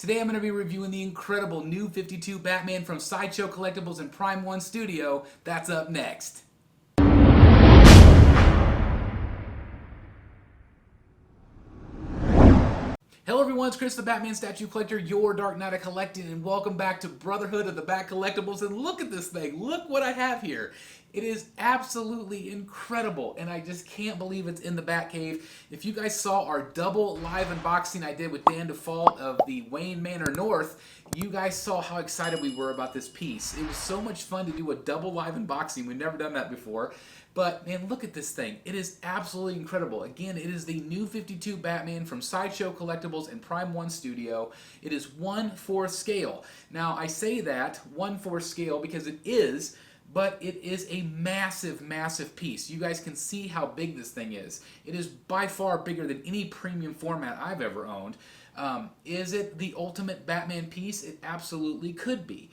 Today I'm going to be reviewing the incredible new 52 Batman from Sideshow Collectibles and Prime 1 Studio. That's up next. Hello everyone, it's Chris the Batman Statue Collector, your Dark Knight of Collecting, and welcome back to Brotherhood of the Bat Collectibles. And look at this thing, look what I have here. It is absolutely incredible, and I just can't believe it's in the Batcave. If you guys saw our double live unboxing I did with Dan Default of the Wayne Manor North, you guys saw how excited we were about this piece. It was so much fun to do a double live unboxing. We've never done that before. But, man, look at this thing. It is absolutely incredible. Again, it is the new 52 Batman from Sideshow Collectibles and Prime 1 Studio. It is 1/4 scale. Now, I say that 1/4 scale because it is, but it is a massive, massive piece. You guys can see how big this thing is. It is by far bigger than any premium format I've ever owned. Is it the ultimate Batman piece? It absolutely could be.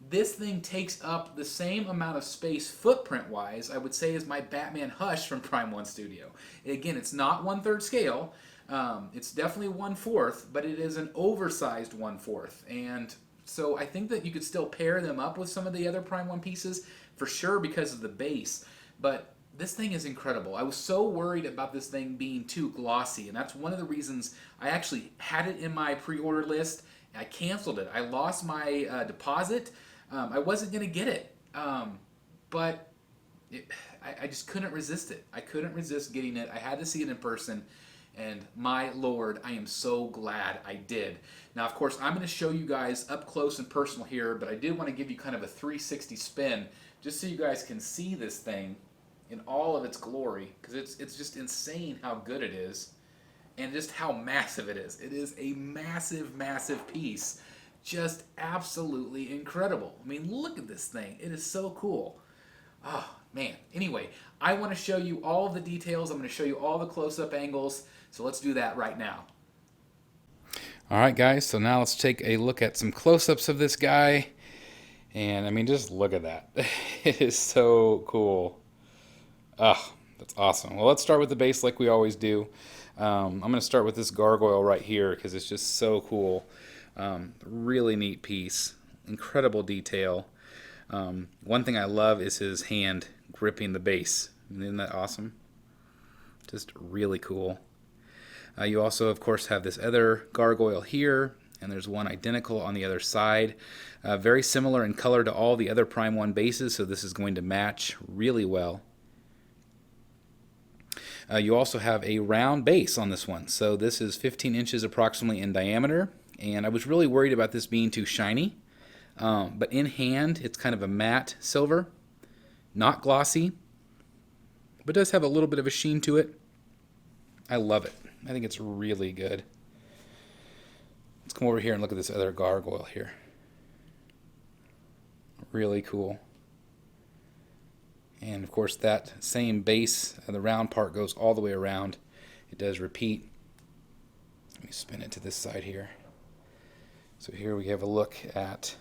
This thing takes up the same amount of space footprint-wise, I would say, as my Batman Hush from Prime 1 Studio. Again, it's not 1/3 scale. It's definitely 1/4, but it is an oversized 1/4. And so I think that you could still pair them up with some of the other Prime 1 pieces, for sure, because of the base. But this thing is incredible. I was so worried about this thing being too glossy, and that's one of the reasons I actually had it in my pre-order list. I canceled it. I lost my deposit. I wasn't going to get it, but I just couldn't resist it. I couldn't resist getting it. I had to see it in person, and my Lord, I am so glad I did. Now, of course, I'm going to show you guys up close and personal here, but I did want to give you kind of a 360 spin just so you guys can see this thing in all of its glory, because it's just insane how good it is. And just how massive it is. It is a massive, massive piece. Just absolutely incredible. I mean, look at this thing. It is so cool. Oh, man. Anyway, I want to show you all of the details. I'm going to show you all the close-up angles. So let's do that right now. All right, guys. So now let's take a look at some close-ups of this guy. And, I mean, just look at that. It is so cool. Oh, that's awesome. Well, let's start with the base like we always do. I'm going to start with this gargoyle right here because it's just so cool. Really neat piece. Incredible detail. One thing I love is his hand gripping the base. Isn't that awesome? Just really cool. You also, of course, have this other gargoyle here, and there's one identical on the other side. Very similar in color to all the other Prime 1 bases, so this is going to match really well. You also have a round base on this one. So this is 15 inches approximately in diameter. And I was really worried about this being too shiny. But in hand, it's kind of a matte silver. Not glossy. But does have a little bit of a sheen to it. I love it. I think it's really good. Let's come over here and look at this other gargoyle here. Really cool. And of course that same base, the round part goes all the way around. It does repeat. Let me spin it to this side here. So here we have a look at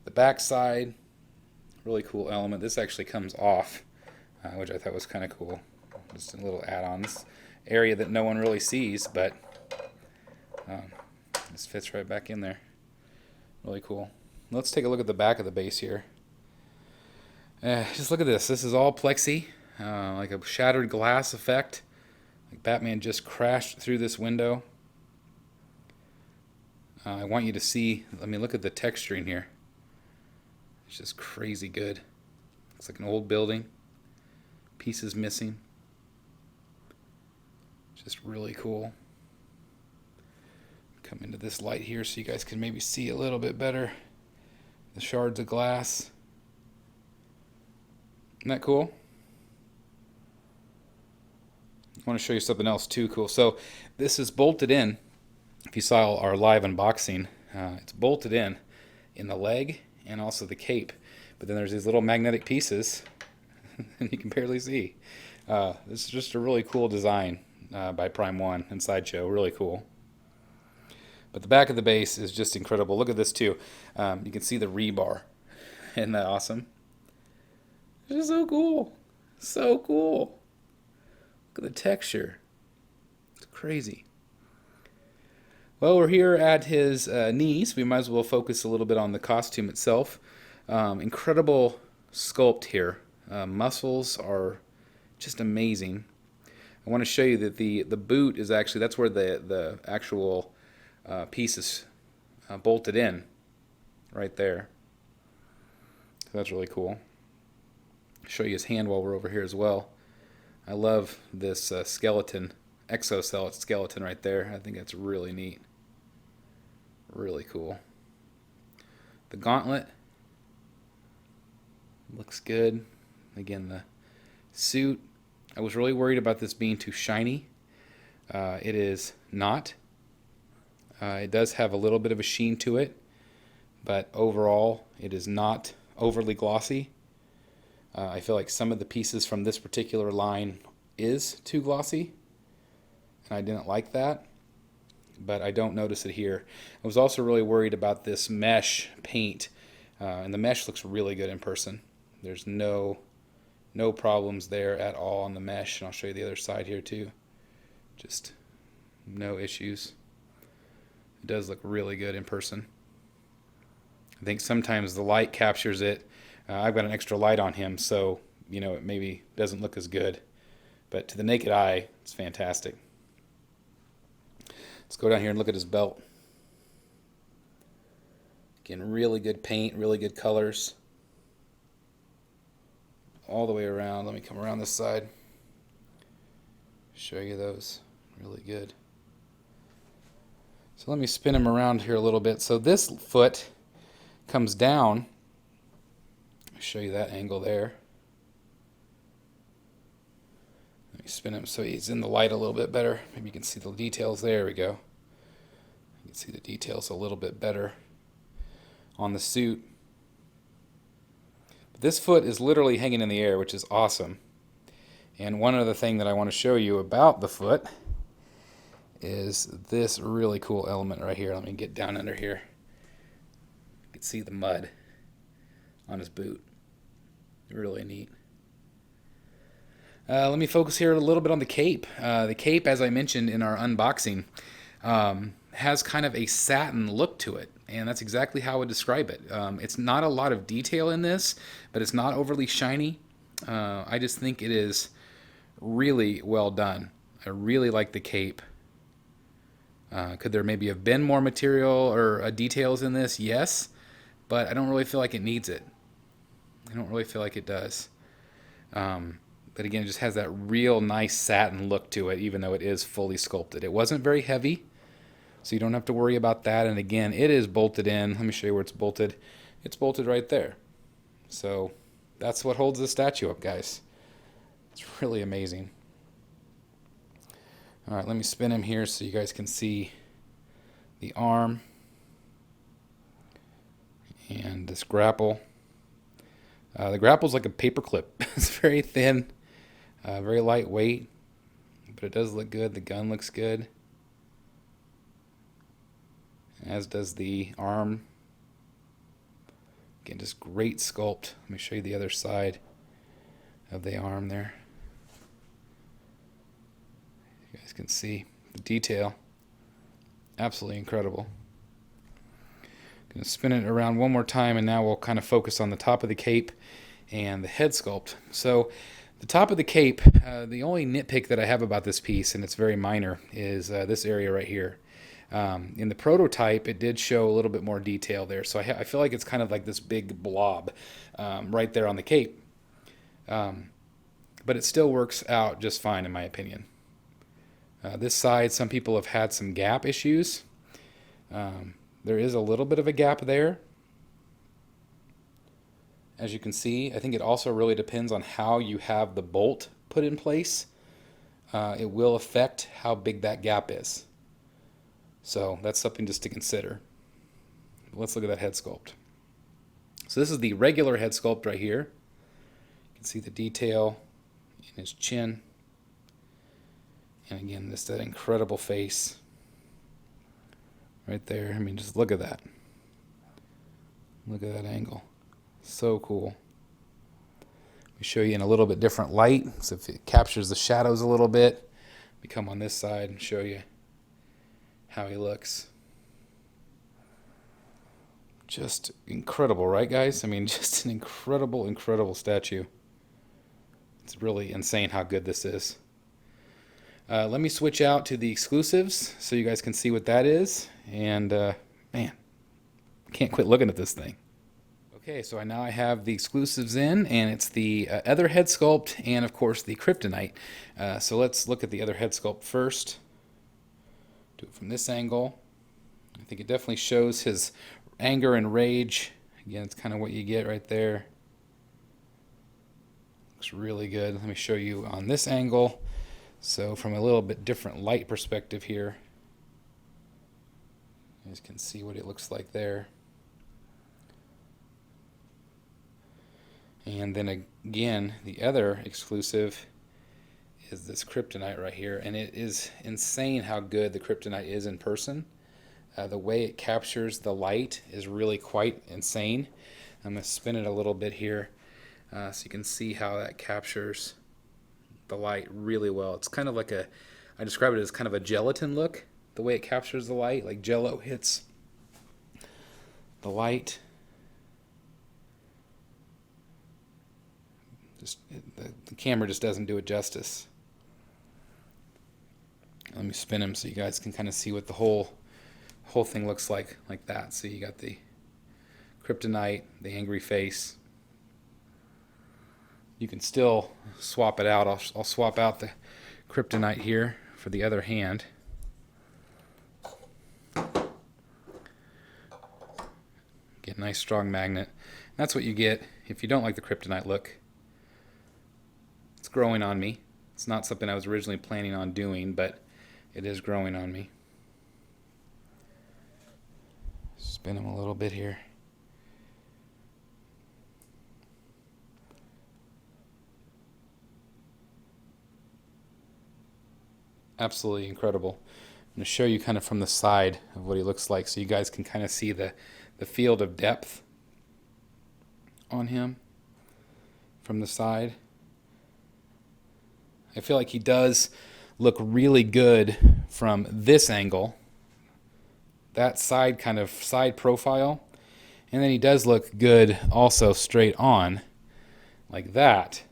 the back side. Really cool element. This actually comes off, which I thought was kind of cool. Just a little add-on. This area that no one really sees, but this fits right back in there. Really cool. Let's take a look at the back of the base here. Just look at this. This is all plexi, like a shattered glass effect. Like Batman just crashed through this window. I want you to see, let me look at the texturing here. It's just crazy good. It's like an old building. Pieces missing. Just really cool. Come into this light here so you guys can maybe see a little bit better. The shards of glass. Isn't that cool? I want to show you something else too cool. So this is bolted in. If you saw our live unboxing, it's bolted in the leg and also the cape. But then there's these little magnetic pieces, and you can barely see. This is just a really cool design by Prime 1 and Sideshow. Really cool. But the back of the base is just incredible. Look at this too. You can see the rebar. Isn't that awesome? It's just so cool. So cool. Look at the texture. It's crazy. Well, we're here at his knees. We might as well focus a little bit on the costume itself. Incredible sculpt here. Muscles are just amazing. I want to show you that the boot is actually, that's where the actual piece is bolted in, right there. So that's really cool. Show you his hand while we're over here as well. I love this skeleton, exoskeleton right there. I think that's really neat. Really cool. The gauntlet looks good. Again, the suit. I was really worried about this being too shiny. It is not. It does have a little bit of a sheen to it, but overall it is not overly glossy. I feel like some of the pieces from this particular line is too glossy, and I didn't like that, but I don't notice it here. I was also really worried about this mesh paint, and the mesh looks really good in person. There's no problems there at all on the mesh, and I'll show you the other side here too. Just no issues. It does look really good in person. I think sometimes the light captures it. I've got an extra light on him, so it maybe doesn't look as good. But to the naked eye, it's fantastic. Let's go down here and look at his belt. Again, really good paint, really good colors. All the way around. Let me come around this side. Show you those. Really good. So let me spin him around here a little bit. So this foot comes down. Show you that angle there. Let me spin him so he's in the light a little bit better. Maybe you can see the details. There we go. You can see the details a little bit better on the suit. But this foot is literally hanging in the air, which is awesome. And one other thing that I want to show you about the foot is this really cool element right here. Let me get down under here. You can see the mud on his boot. Really neat. Let me focus here a little bit on the cape. The cape, as I mentioned in our unboxing, has kind of a satin look to it, and that's exactly how I would describe it. It's not a lot of detail in this, but it's not overly shiny. I just think it is really well done. I really like the cape. Could there maybe have been more material or details in this? Yes, but I don't really feel like it needs it. I don't really feel like it does. But again, it just has that real nice satin look to it, even though it is fully sculpted. It wasn't very heavy, so you don't have to worry about that. And again, it is bolted in. Let me show you where it's bolted. It's bolted right there. So that's what holds the statue up, guys. It's really amazing. All right, let me spin him here so you guys can see the arm and this grapple. The grapple's like a paper clip. It's very thin, very lightweight, but it does look good. The gun looks good, as does the arm. Again, just great sculpt. Let me show you the other side of the arm there. You guys can see the detail. Absolutely incredible. Going to spin it around one more time, and now we'll kind of focus on the top of the cape and the head sculpt. So the top of the cape, the only nitpick that I have about this piece, and it's very minor, is this area right here. In the prototype, it did show a little bit more detail there, so I feel like it's kind of like this big blob right there on the cape. But it still works out just fine in my opinion. This side, some people have had some gap issues. There is a little bit of a gap there. As you can see, I think it also really depends on how you have the bolt put in place. It will affect how big that gap is. So that's something just to consider. Let's look at that head sculpt. So this is the regular head sculpt right here. You can see the detail in his chin. And again, that incredible face right there. I mean, just look at that. Look at that angle. So cool. Let me show you in a little bit different light. So if it captures the shadows a little bit, we come on this side and show you how he looks. Just incredible, right, guys? I mean, just an incredible, incredible statue. It's really insane how good this is. Let me switch out to the exclusives so you guys can see what that is. And, man, I can't quit looking at this thing. Okay, so now I have the exclusives in, and it's the other head sculpt and, of course, the kryptonite. So let's look at the other head sculpt first. Do it from this angle. I think it definitely shows his anger and rage. Again, it's kind of what you get right there. Looks really good. Let me show you on this angle. So from a little bit different light perspective here, you guys can see what it looks like there. And then again, the other exclusive is this kryptonite right here, and it is insane how good the kryptonite is in person. The way it captures the light is really quite insane. I'm going to spin it a little bit here so you can see how that captures the light really well. It's kind of like I describe it as kind of a gelatin look, the way it captures the light, like Jello hits the light. The camera just doesn't do it justice. Let me spin him so you guys can kind of see what the whole thing looks like that. So you got the kryptonite, the angry face. You can still swap it out. I'll swap out the kryptonite here for the other hand. Get a nice strong magnet. That's what you get if you don't like the kryptonite look. It's growing on me. It's not something I was originally planning on doing, but it is growing on me. Spin him a little bit here. Absolutely incredible. I'm going to show you kind of from the side of what he looks like so you guys can kind of see the field of depth on him from the side. I feel like he does look really good from this angle, that side kind of side profile, and then he does look good also straight on like that,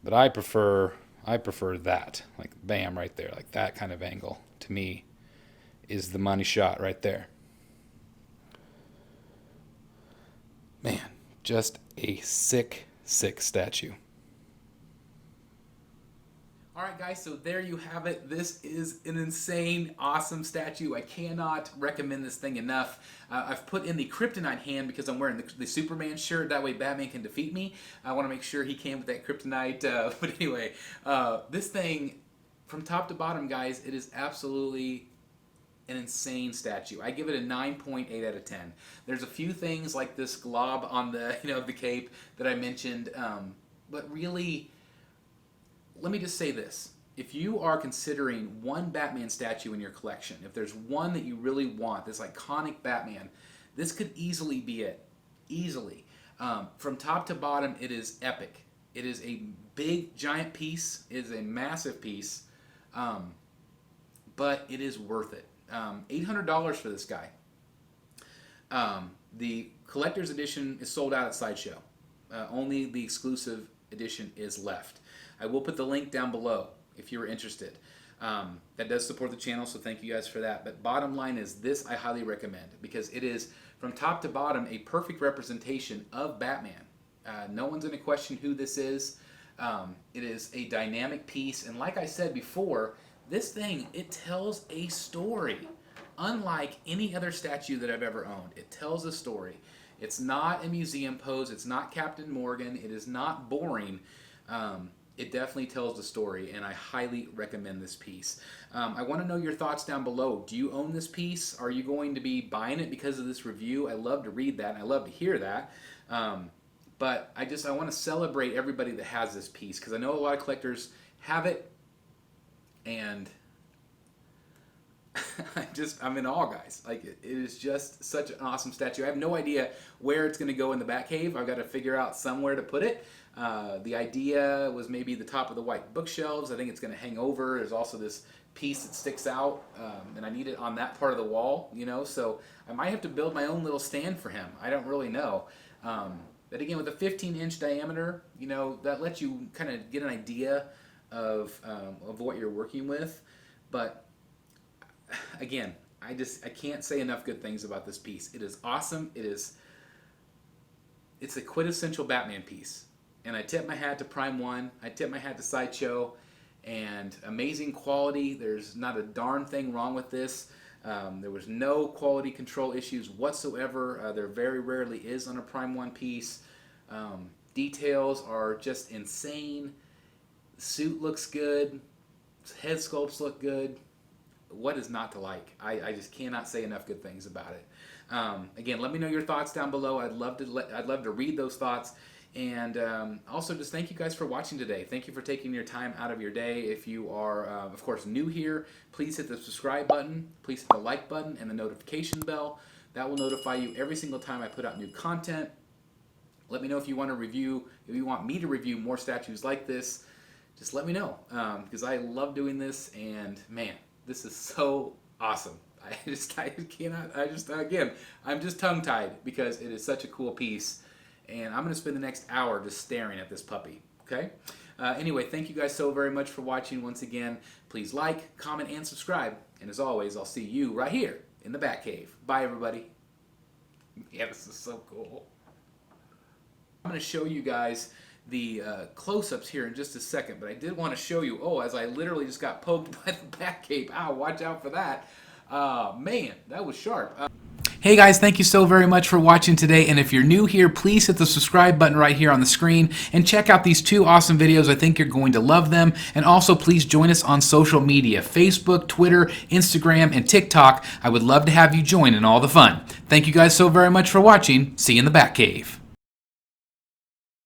but I prefer that, like bam right there, like that kind of angle to me is the money shot right there. Man, just a sick statue. Alright guys, so there you have it. This is an insane, awesome statue. I cannot recommend this thing enough. I've put in the kryptonite hand because I'm wearing the Superman shirt. That way Batman can defeat me. I want to make sure he can with that kryptonite. But anyway, this thing, from top to bottom, guys, it is absolutely an insane statue. I give it a 9.8 out of 10. There's a few things like this glob on the the cape that I mentioned, but really, let me just say this. If you are considering one Batman statue in your collection, if there's one that you really want, this iconic Batman, this could easily be it. Easily. From top to bottom, it is epic. It is a big, giant piece. It is a massive piece. But it is worth it. $800 for this guy. The collector's edition is sold out at Sideshow. Only the exclusive edition is left. I will put the link down below if you're interested. That does support the channel, so thank you guys for that. But bottom line is this I highly recommend because it is, from top to bottom, a perfect representation of Batman. No one's going to question who this is. It is a dynamic piece, and like I said before, this thing, it tells a story. Unlike any other statue that I've ever owned, it tells a story. It's not a museum pose. It's not Captain Morgan. It is not boring. It definitely tells the story, and I highly recommend this piece. I want to know your thoughts down below. Do you own this piece? Are you going to be buying it because of this review? I love to read that, and I love to hear that. But I want to celebrate everybody that has this piece, because I know a lot of collectors have it, and I'm in awe, guys. Like, it is just such an awesome statue. I have no idea where it's going to go in the Batcave. I've got to figure out somewhere to put it. The idea was maybe the top of the white bookshelves. I think it's going to hang over. There's also this piece that sticks out, and I need it on that part of the wall, you know, so I might have to build my own little stand for him. I don't really know. But again, with a 15-inch diameter, you know, that lets you kind of get an idea of what you're working with. But again, I can't say enough good things about this piece. It is awesome. It's a quintessential Batman piece. And I tip my hat to Prime One. I tip my hat to Sideshow. And amazing quality. There's not a darn thing wrong with this. There was no quality control issues whatsoever. There very rarely is on a Prime One piece. Details are just insane. The suit looks good. Head sculpts look good. What is not to like? I just cannot say enough good things about it. Again, let me know your thoughts down below. I'd love to read those thoughts. And also just thank you guys for watching today. Thank you for taking your time out of your day. If you are, of course, new here, please hit the subscribe button. Please hit the like button and the notification bell. That will notify you every single time I put out new content. Let me know if you want me to review more statues like this. Just let me know, because I love doing this, and man, this is so awesome. Again, I'm just tongue-tied because it is such a cool piece. And I'm going to spend the next hour just staring at this puppy, okay? Anyway, thank you guys so very much for watching once again. Please like, comment, and subscribe. And as always, I'll see you right here in the Batcave. Bye, everybody. Yeah, this is so cool. I'm going to show you guys the close-ups here in just a second, but I did want to show you, as I literally just got poked by the Batcave. Ow, watch out for that. Man, that was sharp. Hey guys, thank you so very much for watching today, and if you're new here, please hit the subscribe button right here on the screen and check out these two awesome videos. I think you're going to love them. And also please join us on social media, Facebook, Twitter, Instagram, and TikTok. I would love to have you join in all the fun. Thank you guys so very much for watching. See you in the Batcave.